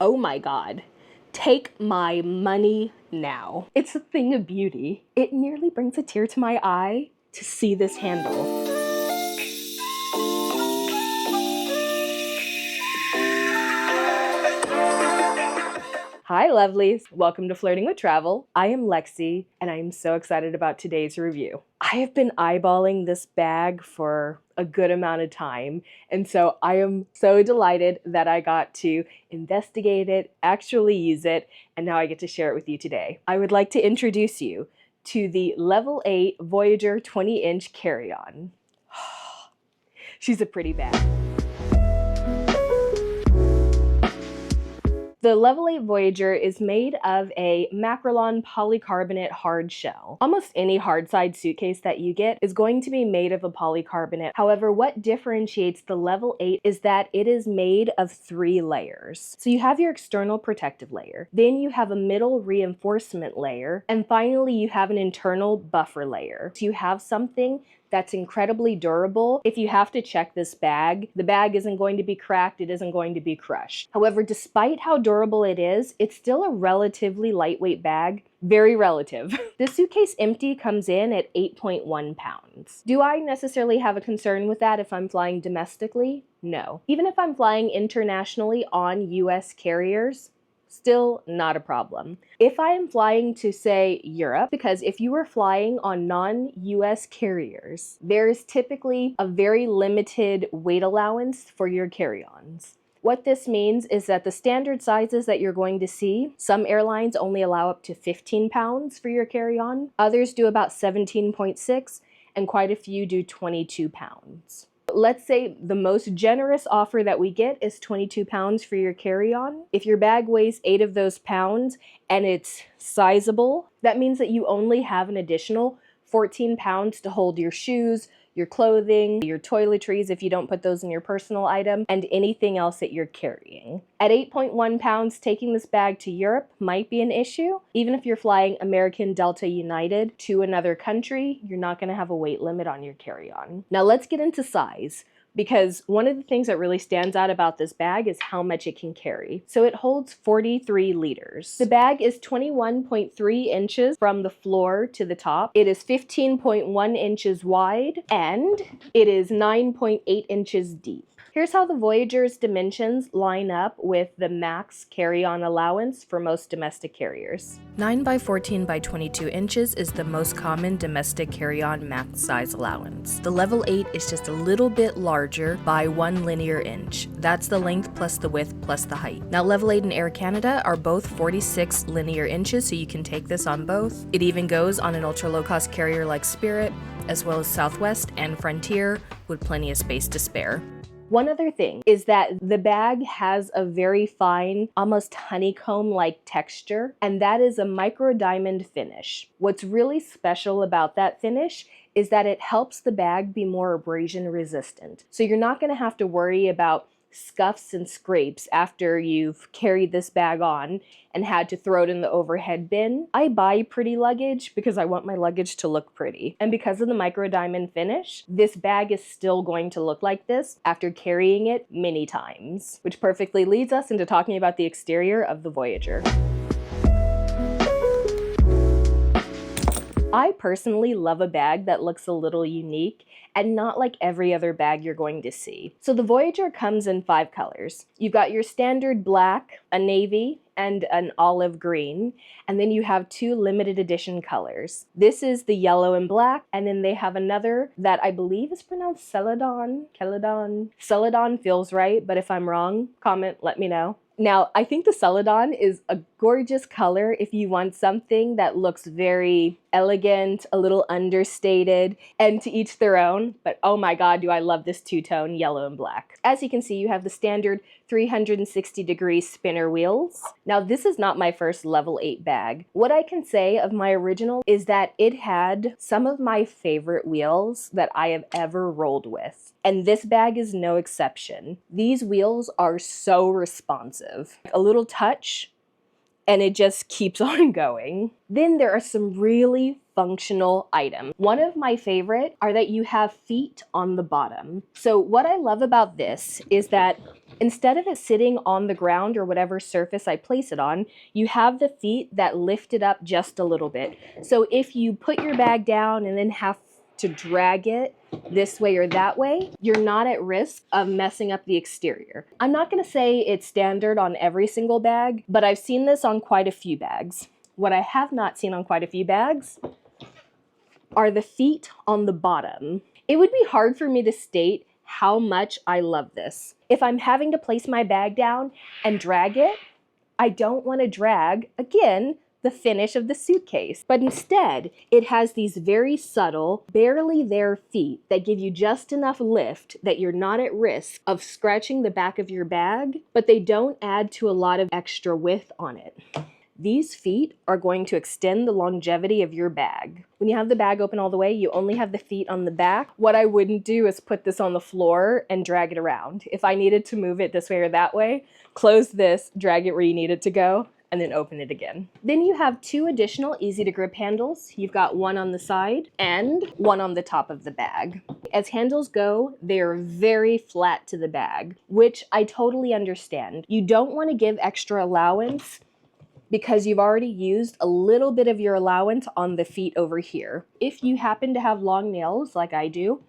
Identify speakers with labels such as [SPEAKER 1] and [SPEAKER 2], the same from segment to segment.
[SPEAKER 1] Oh my God. Take my money now. It's a thing of beauty. It nearly brings a tear to my eye to see this handle. Hi lovelies, welcome to Flirting with Travel. I am Lexi and I am so excited about today's review. I have been eyeballing this bag for a good amount of time, and so I am so delighted that I got to investigate it, actually use it, and now I get to share it with you today. I would like to introduce you to the Level 8 Voyageur 20-inch Carry-On. She's a pretty bag. The Level 8 Voyageur is made of a Macrolon polycarbonate hard shell. Almost any hard side suitcase that you get is going to be made of a polycarbonate. However, what differentiates the Level 8 is that it is made of 3 layers. So you have your external protective layer, then you have a middle reinforcement layer, and finally you have an internal buffer layer. So you have something that's incredibly durable. If you have to check this bag, the bag isn't going to be cracked, it isn't going to be crushed. However, despite how durable it is, it's still a relatively lightweight bag. Very relative. This suitcase empty comes in at 8.1 pounds. Do I necessarily have a concern with that if I'm flying domestically? No. Even if I'm flying internationally on US carriers, still not a problem. If I am flying to, say, Europe, because if you are flying on non-US carriers, there is typically a very limited weight allowance for your carry-ons. What this means is that the standard sizes that you're going to see, some airlines only allow up to 15 pounds for your carry-on, others do about 17.6, and quite a few do 22 pounds. Let's say the most generous offer that we get is 22 pounds for your carry-on. If your bag weighs 8 of those pounds and it's sizable, that means that you only have an additional 14 pounds to hold your shoes, your clothing, your toiletries if you don't put those in your personal item, and anything else that you're carrying. At 8.1 pounds, taking this bag to Europe might be an issue. Even if you're flying American Delta United to another country, you're not going to have a weight limit on your carry-on. Now let's get into size, because one of the things that really stands out about this bag is how much it can carry. So it holds 43 liters. The bag is 21.3 inches from the floor to the top. It is 15.1 inches wide, and it is 9.8 inches deep. Here's how the Voyageur's dimensions line up with the max carry-on allowance for most domestic carriers. 9 by 14 by 22 inches is the most common domestic carry-on max size allowance. The Level 8 is just a little bit larger by 1 linear inch. That's the length plus the width plus the height. Now Level 8 and Air Canada are both 46 linear inches, so you can take this on both. It even goes on an ultra low-cost carrier like Spirit, as well as Southwest and Frontier, with plenty of space to spare. One other thing is that the bag has a very fine, almost honeycomb-like texture, and that is a micro diamond finish. What's really special about that finish is that it helps the bag be more abrasion resistant. So you're not going to have to worry about scuffs and scrapes after you've carried this bag on and had to throw it in the overhead bin. I buy pretty luggage because I want my luggage to look pretty. And because of the micro diamond finish, this bag is still going to look like this after carrying it many times. Which perfectly leads us into talking about the exterior of the Voyageur. I personally love a bag that looks a little unique and not like every other bag you're going to see. So the Voyageur comes in 5 colors. You've got your standard black, a navy, and an olive green, and then you have 2 limited edition colors. This is the yellow and black, and then they have another that I believe is pronounced Celadon. Celadon feels right, but if I'm wrong, comment, let me know. Now, I think the Celadon is a gorgeous color if you want something that looks very elegant, a little understated, and to each their own, but oh my god, do I love this two-tone yellow and black. As you can see, you have the standard 360-degree spinner wheels. Now, this is not my first Level 8 bag. What I can say of my original is that it had some of my favorite wheels that I have ever rolled with, and this bag is no exception. These wheels are so responsive. A little touch, and it just keeps on going. Then there are some really functional items. One of my favorite are that you have feet on the bottom. So what I love about this is that instead of it sitting on the ground or whatever surface I place it on, you have the feet that lift it up just a little bit. So if you put your bag down and then have to drag it this way or that way, you're not at risk of messing up the exterior. I'm not going to say it's standard on every single bag, but I've seen this on quite a few bags. What I have not seen on quite a few bags are the feet on the bottom. It would be hard for me to state how much I love this. If I'm having to place my bag down and drag it, I don't want to drag, again, the finish of the suitcase. But instead, it has these very subtle, barely there feet that give you just enough lift that you're not at risk of scratching the back of your bag, but they don't add to a lot of extra width on it. These feet are going to extend the longevity of your bag. When you have the bag open all the way, you only have the feet on the back. What I wouldn't do is put this on the floor and drag it around. If I needed to move it this way or that way, close this, drag it where you need it to go, and then open it again. Then you have two additional easy to grip handles. You've got one on the side and one on the top of the bag. As handles go, they're very flat to the bag, which I totally understand. You don't want to give extra allowance because you've already used a little bit of your allowance on the feet over here. If you happen to have long nails like I do,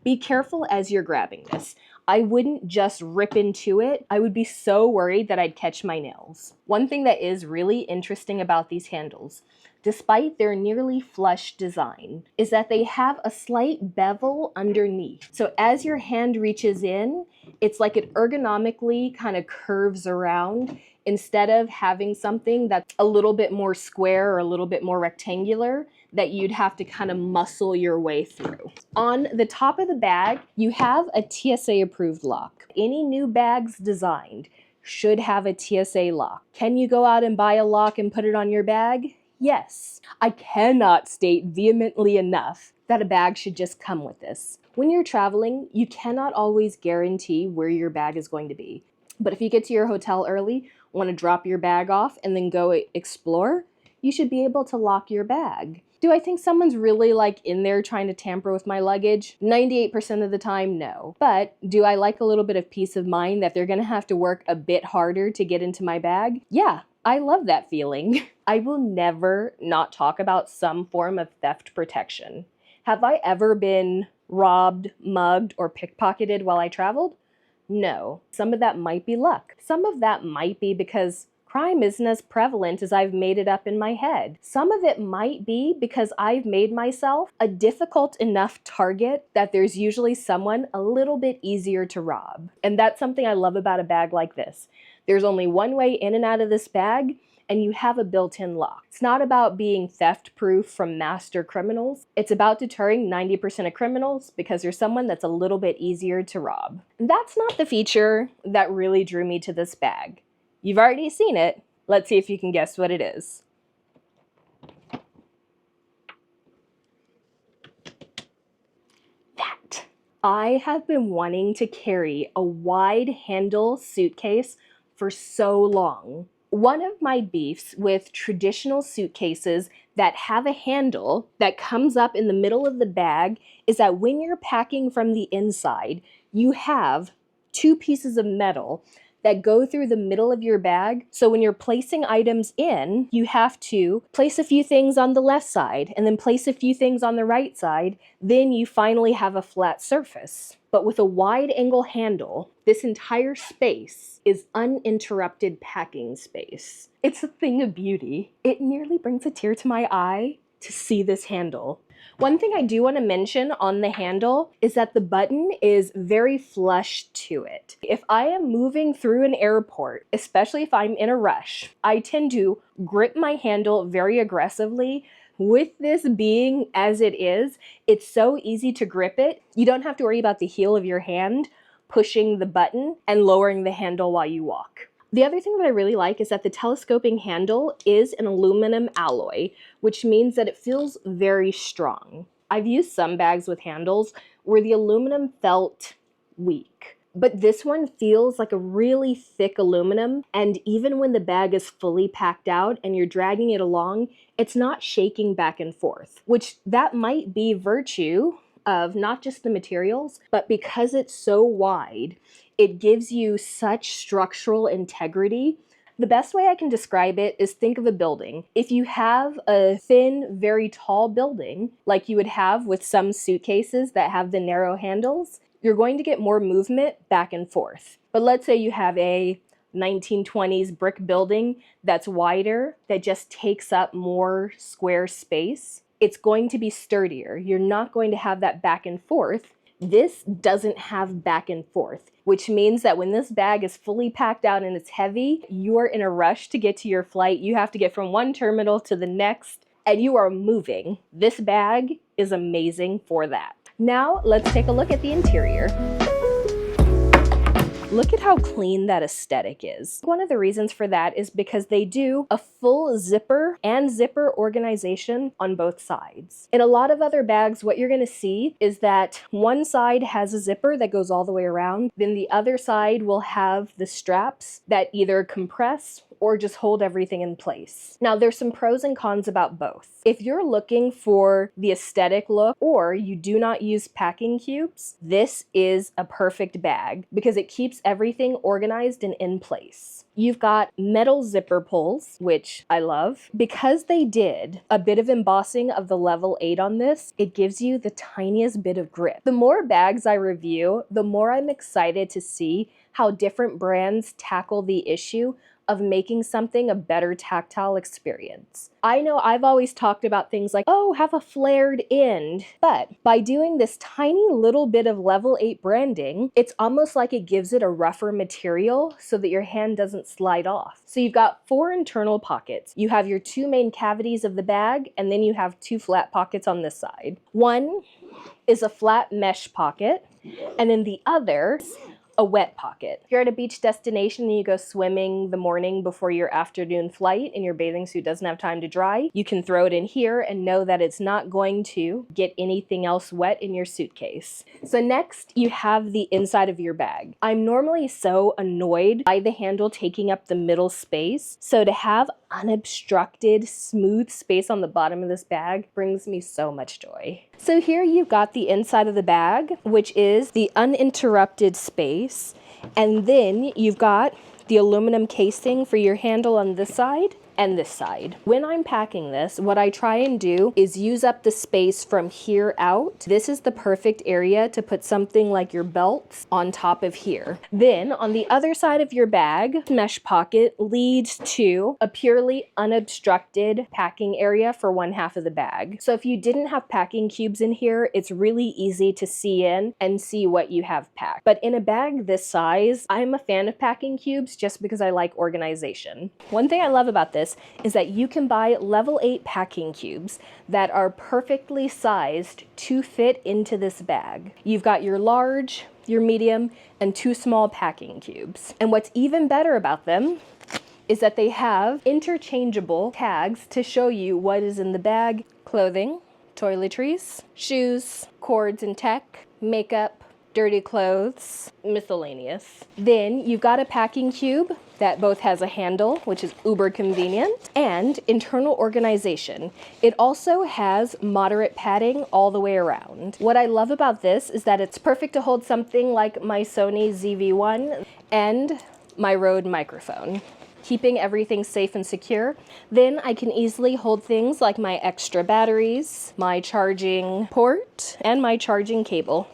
[SPEAKER 1] be careful as you're grabbing this. I wouldn't just rip into it. I would be so worried that I'd catch my nails. One thing that is really interesting about these handles, despite their nearly flush design, is that they have a slight bevel underneath. So as your hand reaches in, it's like it ergonomically kind of curves around instead of having something that's a little bit more square or a little bit more rectangular that you'd have to kind of muscle your way through. On the top of the bag, you have a TSA approved lock. Any new bags designed should have a TSA lock. Can you go out and buy a lock and put it on your bag? Yes. I cannot state vehemently enough that a bag should just come with this. When you're traveling, you cannot always guarantee where your bag is going to be. But if you get to your hotel early, want to drop your bag off and then go explore, you should be able to lock your bag. Do I think someone's really in there trying to tamper with my luggage? 98% of the time, no. But do I like a little bit of peace of mind that they're gonna have to work a bit harder to get into my bag? Yeah, I love that feeling. I will never not talk about some form of theft protection. Have I ever been robbed, mugged, or pickpocketed while I traveled? No. Some of that might be luck. Some of that might be because crime isn't as prevalent as I've made it up in my head. Some of it might be because I've made myself a difficult enough target that there's usually someone a little bit easier to rob. And that's something I love about a bag like this. There's only one way in and out of this bag, and you have a built-in lock. It's not about being theft-proof from master criminals. It's about deterring 90% of criminals because there's someone that's a little bit easier to rob. And that's not the feature that really drew me to this bag. You've already seen it. Let's see if you can guess what it is. That. I have been wanting to carry a wide handle suitcase for so long. One of my beefs with traditional suitcases that have a handle that comes up in the middle of the bag is that when you're packing from the inside, you have two pieces of metal that go through the middle of your bag. So when you're placing items in, you have to place a few things on the left side and then place a few things on the right side. Then you finally have a flat surface. But with a wide angle handle, this entire space is uninterrupted packing space. It's a thing of beauty. It nearly brings a tear to my eye to see this handle. One thing I do want to mention on the handle is that the button is very flush to it. If I am moving through an airport, especially if I'm in a rush, I tend to grip my handle very aggressively. With this being as it is, it's so easy to grip it. You don't have to worry about the heel of your hand pushing the button and lowering the handle while you walk. The other thing that I really like is that the telescoping handle is an aluminum alloy, which means that it feels very strong. I've used some bags with handles where the aluminum felt weak. But this one feels like a really thick aluminum, and even when the bag is fully packed out and you're dragging it along, it's not shaking back and forth, which that might be virtue of not just the materials, but because it's so wide, it gives you such structural integrity. The best way I can describe it is think of a building. If you have a thin, very tall building, like you would have with some suitcases that have the narrow handles, you're going to get more movement back and forth. But let's say you have a 1920s brick building that's wider, that just takes up more square space. It's going to be sturdier. You're not going to have that back and forth. This doesn't have back and forth, which means that when this bag is fully packed out and it's heavy, you're in a rush to get to your flight. You have to get from one terminal to the next, and you are moving. This bag is amazing for that. Now, let's take a look at the interior. Look at how clean that aesthetic is. One of the reasons for that is because they do a full zipper and zipper organization on both sides. In a lot of other bags, what you're going to see is that one side has a zipper that goes all the way around, then the other side will have the straps that either compress or just hold everything in place. Now, there's some pros and cons about both. If you're looking for the aesthetic look or you do not use packing cubes, this is a perfect bag because it keeps everything organized and in place. You've got metal zipper pulls, which I love. Because they did a bit of embossing of the Level 8 on this, it gives you the tiniest bit of grip. The more bags I review, the more I'm excited to see how different brands tackle the issue of making something a better tactile experience. I know I've always talked about things like, oh, have a flared end, but by doing this tiny little bit of Level 8 branding, it's almost like it gives it a rougher material so that your hand doesn't slide off. So you've got 4 internal pockets. You have your 2 main cavities of the bag, and then you have 2 flat pockets on this side. One is a flat mesh pocket, and then the other a wet pocket. If you're at a beach destination and you go swimming the morning before your afternoon flight and your bathing suit doesn't have time to dry, you can throw it in here and know that it's not going to get anything else wet in your suitcase. So next, you have the inside of your bag. I'm normally so annoyed by the handle taking up the middle space, so to have unobstructed, smooth space on the bottom of this bag brings me so much joy. So here you've got the inside of the bag, which is the uninterrupted space, and then you've got the aluminum casing for your handle on this side and this side. When I'm packing this, what I try and do is use up the space from here out. This is the perfect area to put something like your belts on top of here. Then on the other side of your bag, mesh pocket leads to a purely unobstructed packing area for one half of the bag. So if you didn't have packing cubes in here, it's really easy to see in and see what you have packed. But in a bag this size, I'm a fan of packing cubes just because I like organization. One thing I love about this is that you can buy Level 8 packing cubes that are perfectly sized to fit into this bag. You've got your large, your medium, and 2 small packing cubes. And what's even better about them is that they have interchangeable tags to show you what is in the bag: clothing, toiletries, shoes, cords and tech, makeup, dirty clothes, miscellaneous. Then you've got a packing cube that both has a handle, which is uber convenient, and internal organization. It also has moderate padding all the way around. What I love about this is that it's perfect to hold something like my Sony ZV-1 and my Rode microphone, keeping everything safe and secure. Then I can easily hold things like my extra batteries, my charging port, and my charging cable.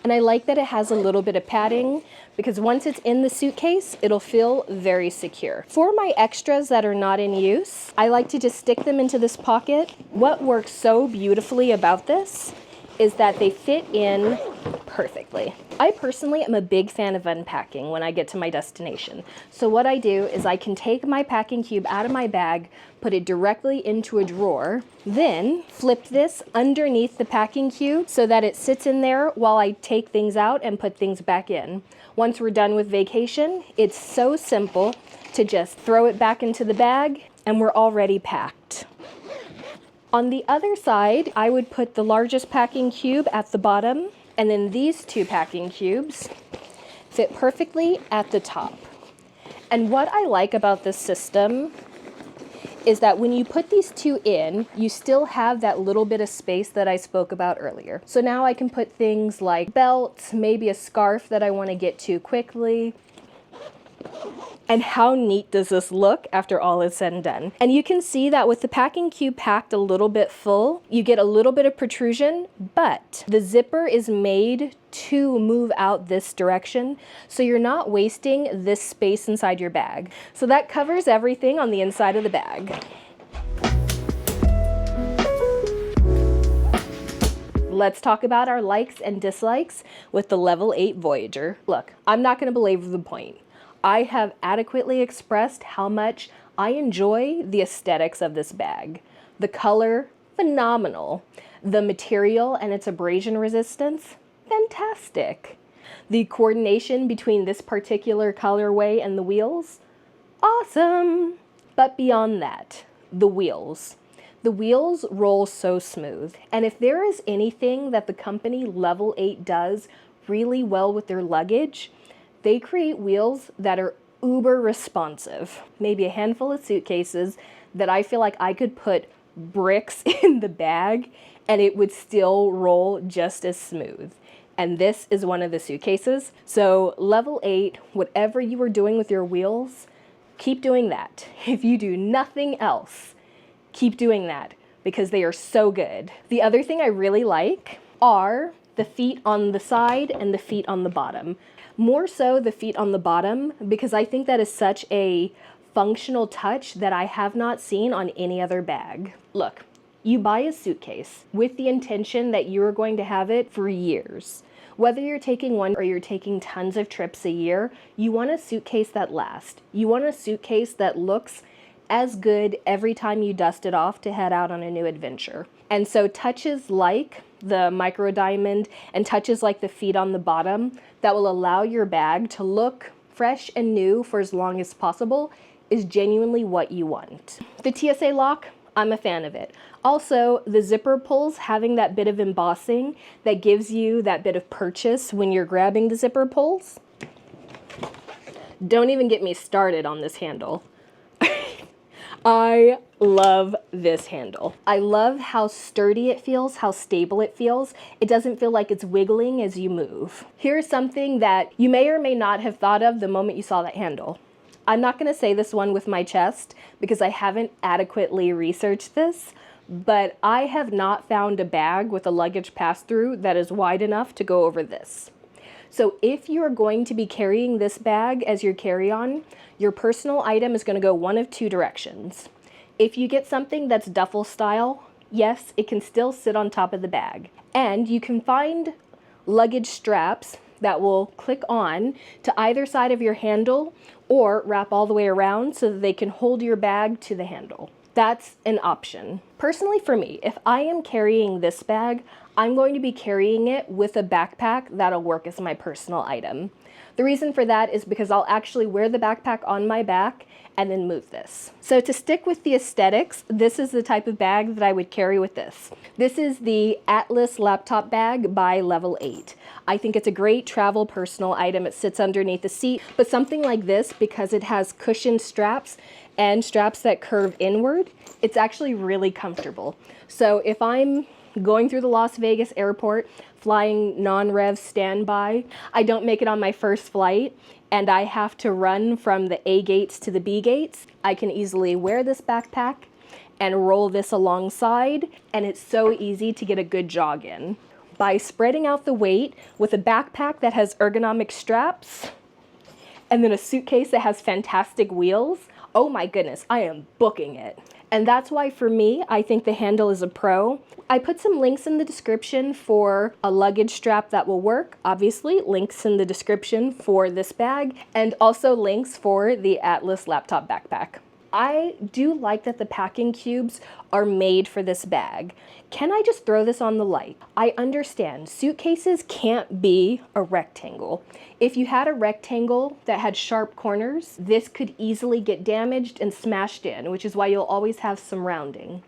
[SPEAKER 1] And I like that it has a little bit of padding because once it's in the suitcase, it'll feel very secure. For my extras that are not in use, I like to just stick them into this pocket. What works so beautifully about this is that they fit in perfectly. I personally am a big fan of unpacking when I get to my destination. So what I do is I can take my packing cube out of my bag, put it directly into a drawer, then flip this underneath the packing cube so that it sits in there while I take things out and put things back in. Once we're done with vacation, it's so simple to just throw it back into the bag and we're already packed. On the other side, I would put the largest packing cube at the bottom And then these two packing cubes fit perfectly at the top. And what I like about this system is that when you put these two in, you still have that little bit of space that I spoke about earlier. So now I can put things like belts, maybe a scarf that I want to get to quickly. And how neat does this look after all is said and done? And you can see that with the packing cube packed a little bit full, you get a little bit of protrusion, but the zipper is made to move out this direction, so you're not wasting this space inside your bag. So that covers everything on the inside of the bag. Let's talk about our likes and dislikes with the Level 8 Voyageur. Look, I'm not going to belabor the point. I have adequately expressed how much I enjoy the aesthetics of this bag. The color, phenomenal. The material and its abrasion resistance, fantastic. The coordination between this particular colorway and the wheels, awesome. But beyond that, the wheels. The wheels roll so smooth. And if there is anything that the company Level 8 does really well with their luggage, they create wheels that are uber responsive. Maybe a handful of suitcases that I feel like I could put bricks in the bag and it would still roll just as smooth. And this is one of the suitcases. So Level 8, whatever you are doing with your wheels, keep doing that. If you do nothing else, keep doing that because they are so good. The other thing I really like are the feet on the side and the feet on the bottom. More so the feet on the bottom because I think that is such a functional touch that I have not seen on any other bag. Look, you buy a suitcase with the intention that you are going to have it for years. Whether you're taking one or you're taking tons of trips a year, you want a suitcase that lasts. You want a suitcase that looks as good every time you dust it off to head out on a new adventure. And so touches like the micro diamond and touches like the feet on the bottom that will allow your bag to look fresh and new for as long as possible is genuinely what you want. The TSA lock, I'm a fan of it. Also, the zipper pulls, having that bit of embossing that gives you that bit of purchase when you're grabbing the zipper pulls. Don't even get me started on this handle. I love this handle. I love how sturdy it feels, how stable it feels. It doesn't feel like it's wiggling as you move. Here's something that you may or may not have thought of the moment you saw that handle. I'm not going to say this one with my chest because I haven't adequately researched this, but I have not found a bag with a luggage pass-through that is wide enough to go over this. So if you are going to be carrying this bag as your carry-on, your personal item is going to go one of two directions. If you get something that's duffel style, yes, it can still sit on top of the bag. And you can find luggage straps that will click on to either side of your handle or wrap all the way around so that they can hold your bag to the handle. That's an option. Personally for me, if I am carrying this bag, I'm going to be carrying it with a backpack that'll work as my personal item. The reason for that is because I'll actually wear the backpack on my back and then move this. So to stick with the aesthetics, this is the type of bag that I would carry with this. This is the Atlas laptop bag by Level 8. I think it's a great travel personal item. It sits underneath the seat, but something like this, because it has cushioned straps and straps that curve inward, it's actually really comfortable. So if I'm going through the Las Vegas airport, flying non-rev standby, I don't make it on my first flight, and I have to run from the A gates to the B gates, I can easily wear this backpack and roll this alongside, and it's so easy to get a good jog in. By spreading out the weight with a backpack that has ergonomic straps, and then a suitcase that has fantastic wheels, oh my goodness, I am booking it. And that's why for me, I think the handle is a pro. I put some links in the description for a luggage strap that will work. Obviously, links in the description for this bag, and also links for the Atlas laptop backpack. I do like that the packing cubes are made for this bag. Can I just throw this on the light? I understand suitcases can't be a rectangle. If you had a rectangle that had sharp corners, this could easily get damaged and smashed in, which is why you'll always have some rounding.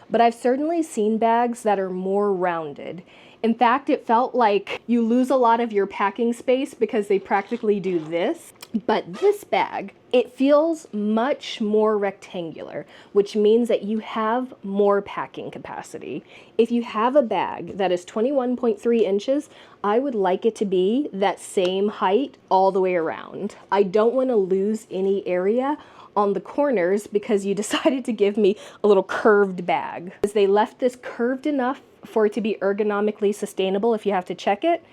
[SPEAKER 1] But I've certainly seen bags that are more rounded. In fact, it felt like you lose a lot of your packing space because they practically do this. But this bag, it feels much more rectangular, which means that you have more packing capacity. If you have a bag that is 21.3 inches, I would like it to be that same height all the way around. I don't want to lose any area on the corners because you decided to give me a little curved bag. Because they left this curved enough for it to be ergonomically sustainable if you have to check it,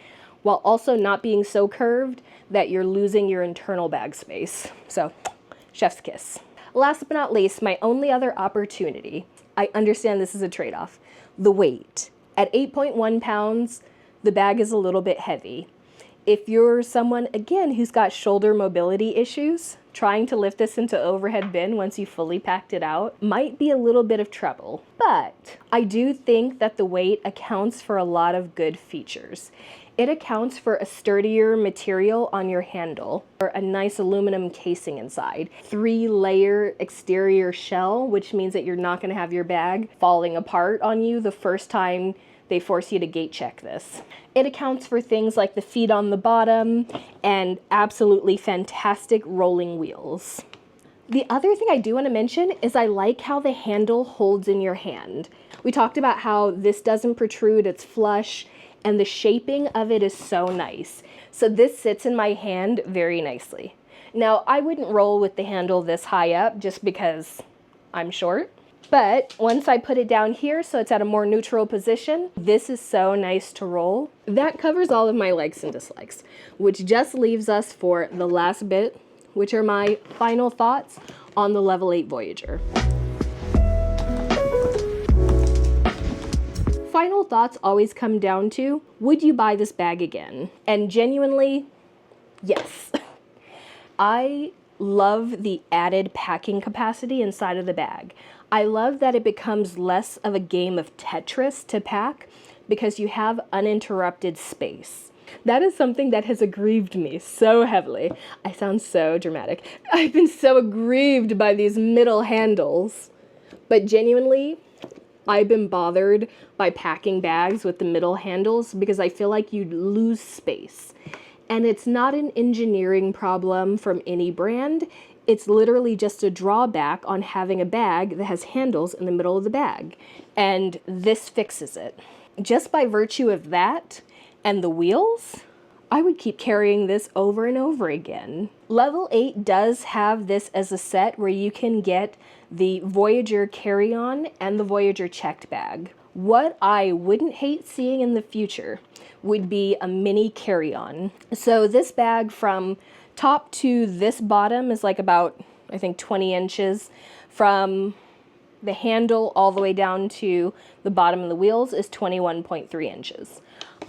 [SPEAKER 1] while also not being so curved that you're losing your internal bag space. So, chef's kiss. Last but not least, my only other opportunity, I understand this is a trade-off, the weight. At 8.1 pounds, the bag is a little bit heavy. If you're someone, again, who's got shoulder mobility issues, trying to lift this into overhead bin once you fully packed it out might be a little bit of trouble. But I do think that the weight accounts for a lot of good features. It accounts for a sturdier material on your handle, or a nice aluminum casing inside, 3-layer exterior shell, which means that you're not going to have your bag falling apart on you the first time they force you to gate check this. It accounts for things like the feet on the bottom and absolutely fantastic rolling wheels. The other thing I do want to mention is I like how the handle holds in your hand. We talked about how this doesn't protrude, it's flush, and the shaping of it is so nice. So this sits in my hand very nicely. Now, I wouldn't roll with the handle this high up just because I'm short. But once I put it down here so it's at a more neutral position, this is so nice to roll. That covers all of my likes and dislikes, which just leaves us for the last bit, which are my final thoughts on the Level 8 Voyageur. Final thoughts always come down to, would you buy this bag again? And genuinely, yes. I love the added packing capacity inside of the bag. I love that it becomes less of a game of Tetris to pack because you have uninterrupted space. That is something that has aggrieved me so heavily. I sound so dramatic. I've been so aggrieved by these middle handles. But genuinely, I've been bothered by packing bags with the middle handles because I feel like you'd lose space. And it's not an engineering problem from any brand. It's literally just a drawback on having a bag that has handles in the middle of the bag. And this fixes it. Just by virtue of that and the wheels, I would keep carrying this over and over again. Level 8 does have this as a set where you can get the Voyageur Carry-On and the Voyageur checked bag. What I wouldn't hate seeing in the future would be a mini carry-on. So this bag from top to this bottom is like about, I think, 20 inches. From the handle all the way down to the bottom of the wheels is 21.3 inches.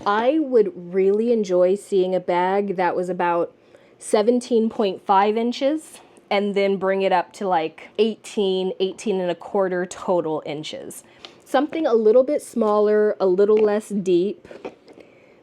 [SPEAKER 1] I would really enjoy seeing a bag that was about 17.5 inches and then bring it up to like 18 and a quarter total inches. Something a little bit smaller, a little less deep,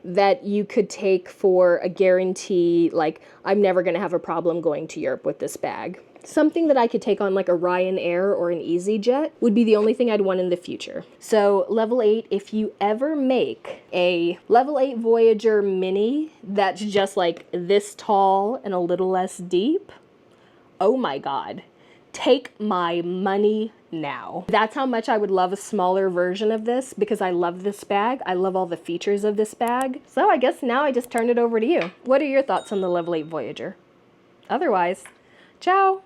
[SPEAKER 1] that you could take for a guarantee, like, I'm never going to have a problem going to Europe with this bag. Something that I could take on like a Ryanair or an EasyJet would be the only thing I'd want in the future. So Level 8, if you ever make a Level 8 Voyageur Mini that's just like this tall and a little less deep, oh my God, take my money now. That's how much I would love a smaller version of this because I love this bag. I love all the features of this bag. So I guess now I just turn it over to you. What are your thoughts on the Level 8 Voyageur? Otherwise, ciao!